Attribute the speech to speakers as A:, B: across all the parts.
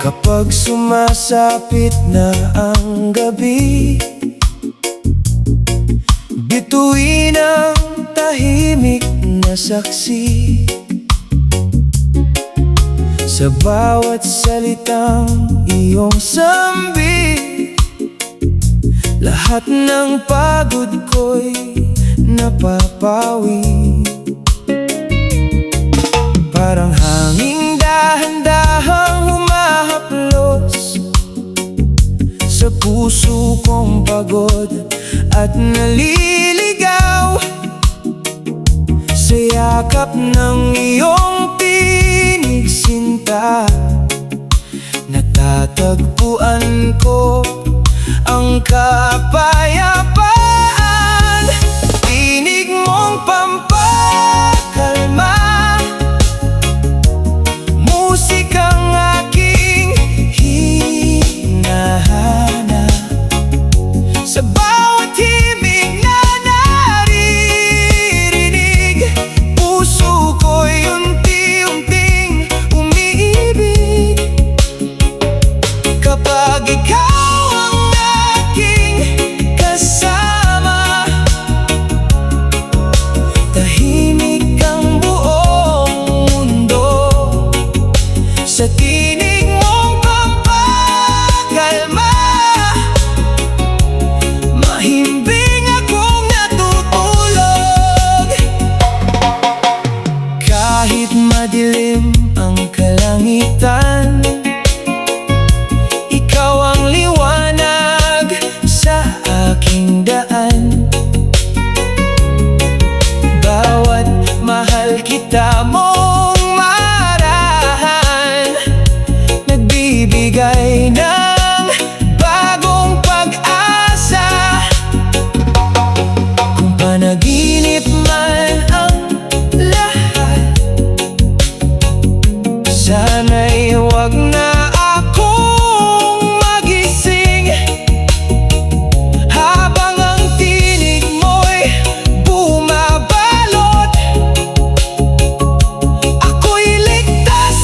A: Kapag sumasapit na ang gabi, bituin ang tahimik na saksi. Sa bawat salitang iyong sambit, lahat ng pagod ko'y napapawi. Parang hanging dahan-dahang humahaplos sa puso kong pagod at naliligaw. Sa yakap ng iyong tinig, sinta, natatagpuan ko ang kapayapaan. Tinig mong pampakalma, musikang aking hinahanap. Sa bawat himig na naririnig, puso ko'y unti-unting umiibig. Kapag ikaw ang aking kasama, tahimik ang buong mundo. Sa tinig mong pampakalma, mahimbing akong natutulog. Kahit madilim ang kalangitan, ikaw ang liwanag sa aking daan. Bawat mahal kita mong marahan, nagbibigay ng bagong pag-asa. Kung panaginip man ang lahat, sana'y huwag na akong magising, habang ang tinig mo'y bumabalot. Ako'y ligtas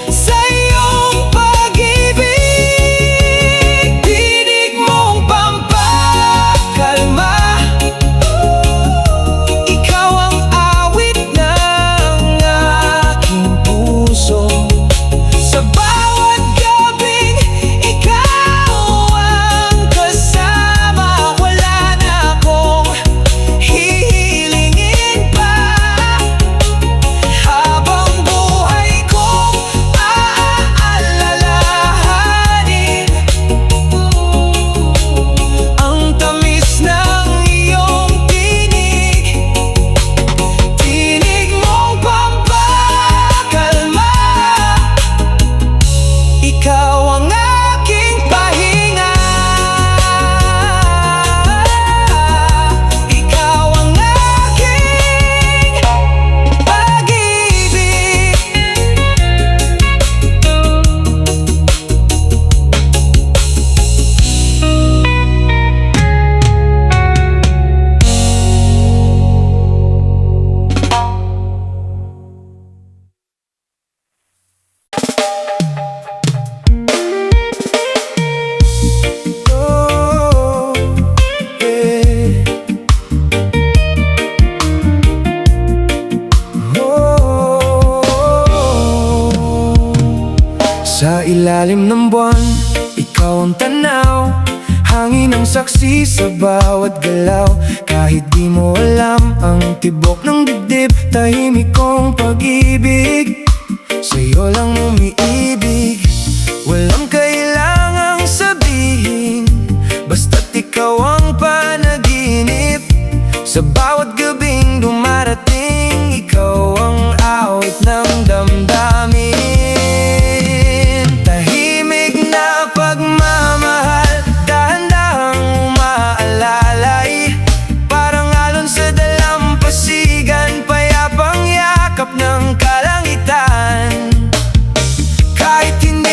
A: sa iyong pag-ibig. Tinig mong pampakalma, ikaw ang awit ng aking puso. Sa bawat gabing ikaw ang kasama, wala na akong hihilingin pa. Habang buhay kong aalalahanin ang tamis ng iyong tinig. Tinig mong pampakalma, ikaw ang aking pahinga. Ikaw ang aking pag-ibig. Oh, yeah. Oh. Sa ilalim ng buwan, ikaw ang tanaw, hangin ang saksi sa bawat galaw. Kahit di mo alam ang tibok ng dibdib, tahimik kong pag-ibig, sa'yo lang umiibig. Walang kailangang sabihin, basta't ikaw ang panaginip. Sa bawat gabing dumarating, ikaw ang awit ng damdamin. Tahimik na pagmamahal, dahan-dahang umaalalay. Parang alon sa dalampasigan, payapang yakap ng kalangitan. Kahit hindi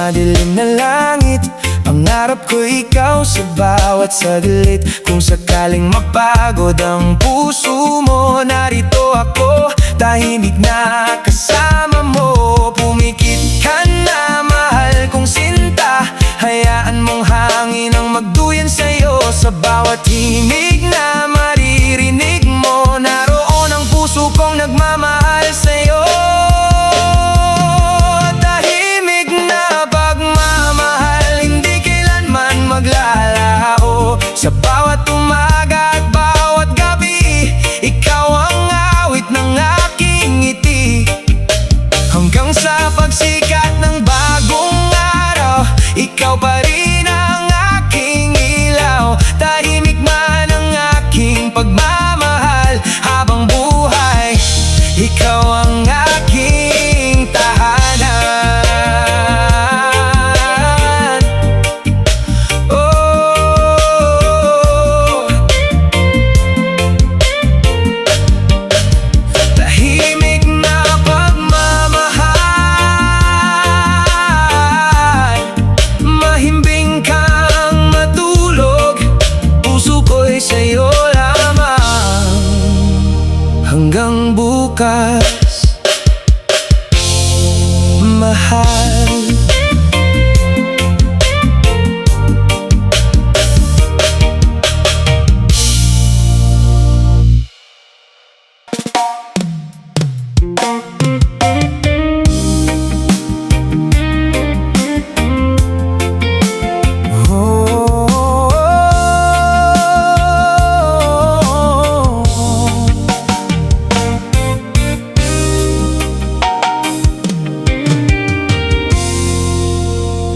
A: madilim na langit. Pangarap ko ikaw sa bawat saglit. Kung sakaling mapagod ang puso mo, narito ako, tahimik na kasama mo. Pumikit ka na, mahal kong sinta. Hayaan mong hangin ang magduyan sa'yo. Sa bawat himig na maririnig mo, naroon ang puso kong nagmamahal sa'yo. Tahimik na pagmamahal, hindi kailanman maglalaho. Sa bawat umaga at bawat gabi, ikaw ang awit ng aking ngiti. Hanggang sa pagsikat ng bagong araw, ikaw pa rin ang aking ilaw. Tahimik man ang aking pagmamahal, habang buhay, ikaw ang aking tahanan. Oh, tahimik na pagmamahal, mahimbing kang matulog, puso ko'y sa'yo lamang. Hanggang bukas, mahal.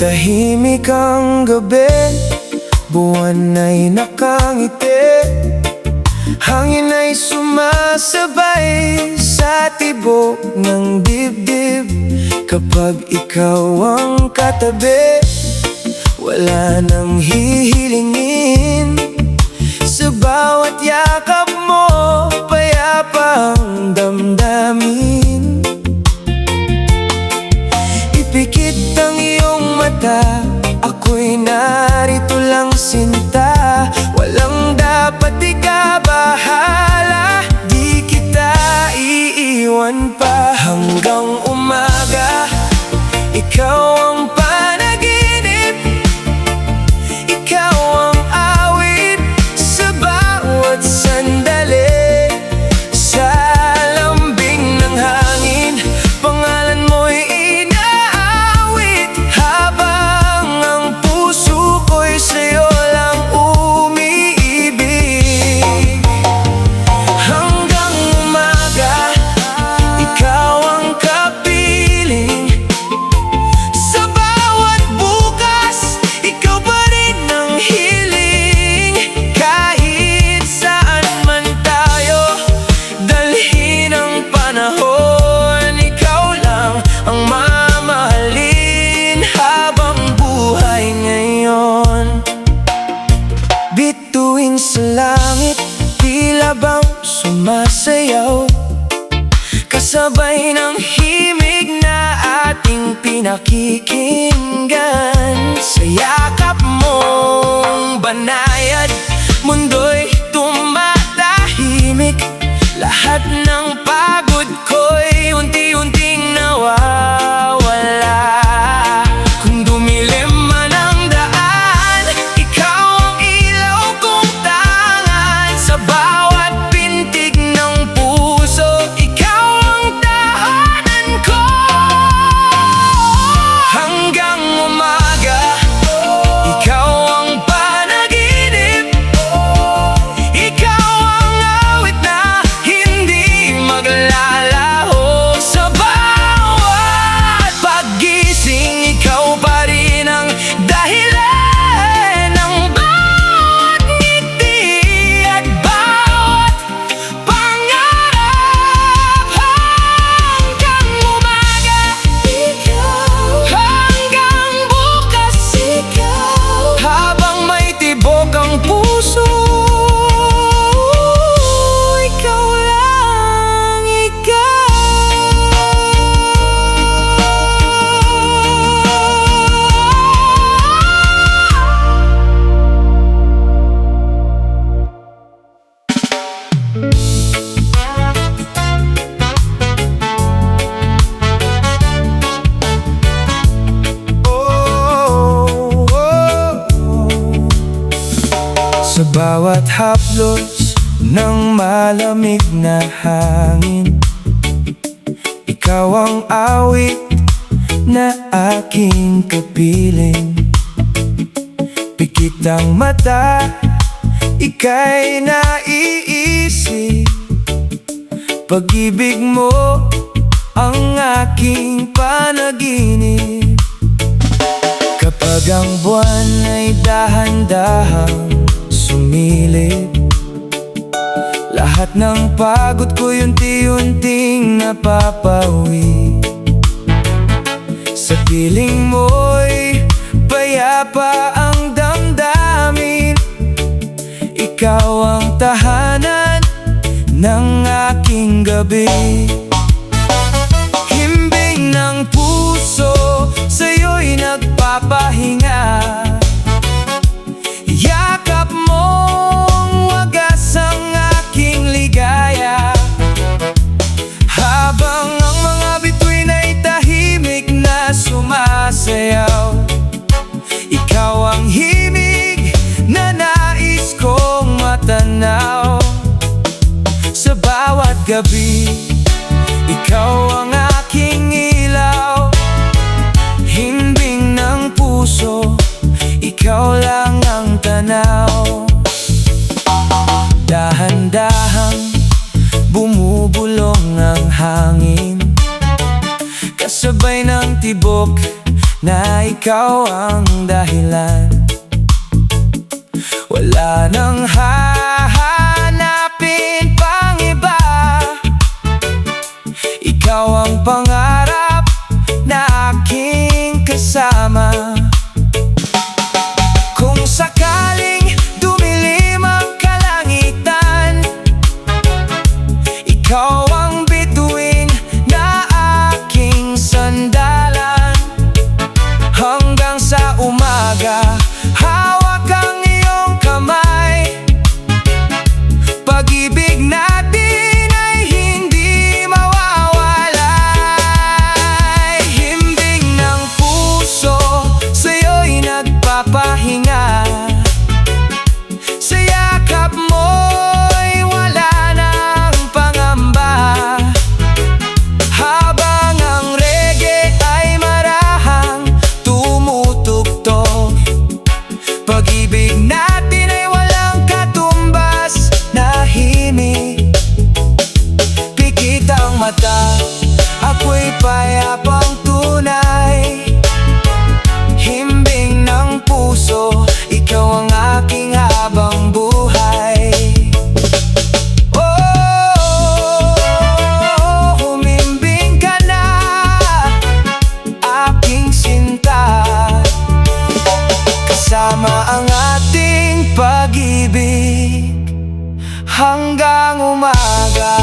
A: Tahimik ang gabi, buwan ay nakangiti. Hangin ay sumasabay sa tibok ng dibdib. Kapag ikaw ang katabi, wala nang hihilingin. Sa bawat yakap mo, payapa ang damdamin. Ipikit ang iyong mata, ako'y narito lang sinta. Walang dapat ikabahala, di kita iiwan pa. Hanggang umaga, ikaw ang panaginip. Ikaw ang awit sa bawat sandali. Sa lambing ng hangin, pangalan mo'y inaawit. Habang ang puso ko'y sa'yo lang umiibig. Hanggang umaga, ikaw ang kapiling. Sa bawat bukas, ikaw pa rin ang hiling. Kahit saan man tayo dalhin ang panahon, ikaw lang ang mamahalin habang buhay ngayon. Bituin sa langit, tila bang sumasayaw, kasabay ng himig na ating pinakikinggan. Sa yakap mong banayad, mundo'y tumatahimik. Lahat ng pagod ko'y unti-unting nawawala. Kung dumilim man ang daan, ikaw ang ilaw kong tangan. Sa bawat pintig ng puso, ikaw ang tahanan ko. Hanggang umaga, ikaw ang panaginip. Ikaw ang awit na bawat haplos ng malamig na hangin, ikaw ang awit na aking kapiling. Pikit ang mata, ika'y naiisip, pag-ibig mo ang aking panaginip. Kapag ang buwan ay dahan-dahang sumilip, lahat ng pagod ko'y unti-unting napapawi. Sa piling mo'y payapa ang damdamin, ikaw ang tahanan ng aking gabi. Himbing ng puso, sa'yo'y nagpapahinga. Yakap mong wagas ang aking ligaya, habang ang mga bituin ay tahimik na sumasayaw. Ikaw ang himig na nais kong matanaw. Sa bawat gabi, ikaw ang aking ilaw. Himbing ng puso, ikaw lang ang tanaw. Dahan-dahang bumubulong ang hangin, kasabay ng tibok na ikaw ang dahilan. Wala nang hahanapin pang iba, ikaw ang pangarap na aking kasama. Kung sakaling dumilim ang kalangitan, ikaw ang bituin na aking sandalan. Hanggang sa umaga, hawak ang iyong kamay. Pag-ibig natin ay hindi mawawalay. Himbing ng puso, sa'yo'y nagpapahinga. Sa yakap mo'y wala nang pangamba, habang ang reggae ay marahang tumutugtog. Pag-ibig natin ay walang katumbas na himig. Pikit ang mata, ako'y payapang tunay. Himbing ng puso, ikaw ang aking habang buhay. Oh, humimbing ka na, aking sinta. Kasama ang ating pag-ibig hanggang umaga.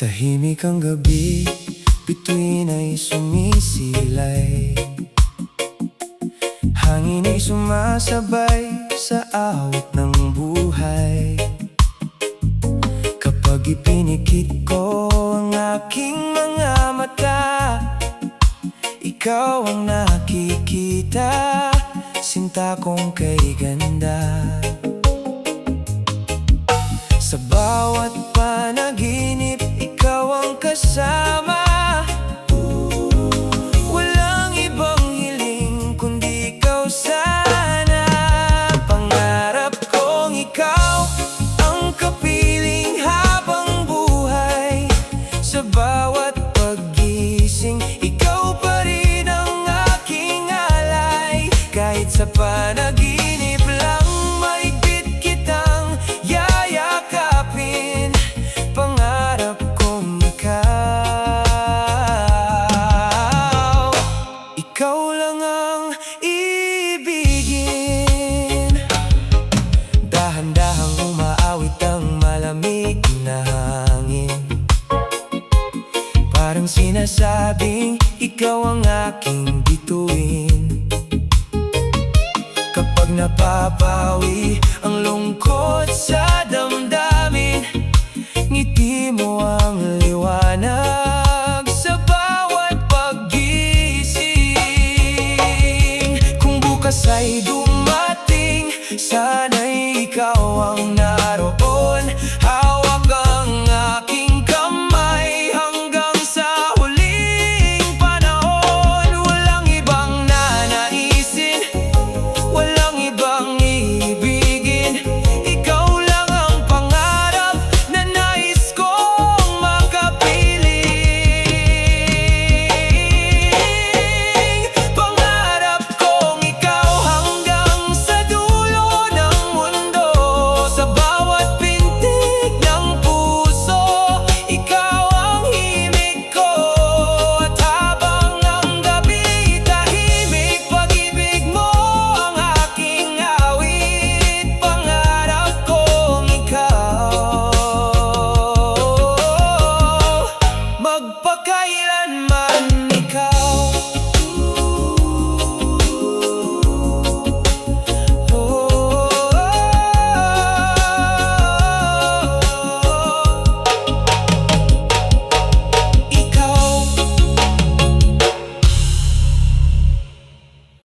A: Tahimik ang gabi, bituin ay sumisilay. Hangin ay sumasabay sa awit ng buhay. Kapag ipinikit ko ang aking mga mata, ikaw ang nakikita, sinta kong kay ganda. Sa bawat panaginip, ikaw ang kasama. Walang ibang hiling kundi ikaw sana. Pangarap kong ikaw ang kapiling habang buhay. Sa bawat paggising, ikaw pa rin ang aking alay. sinasabing ikaw ang aking bituin. Kapag napapawi ang lungkot sa damdamin,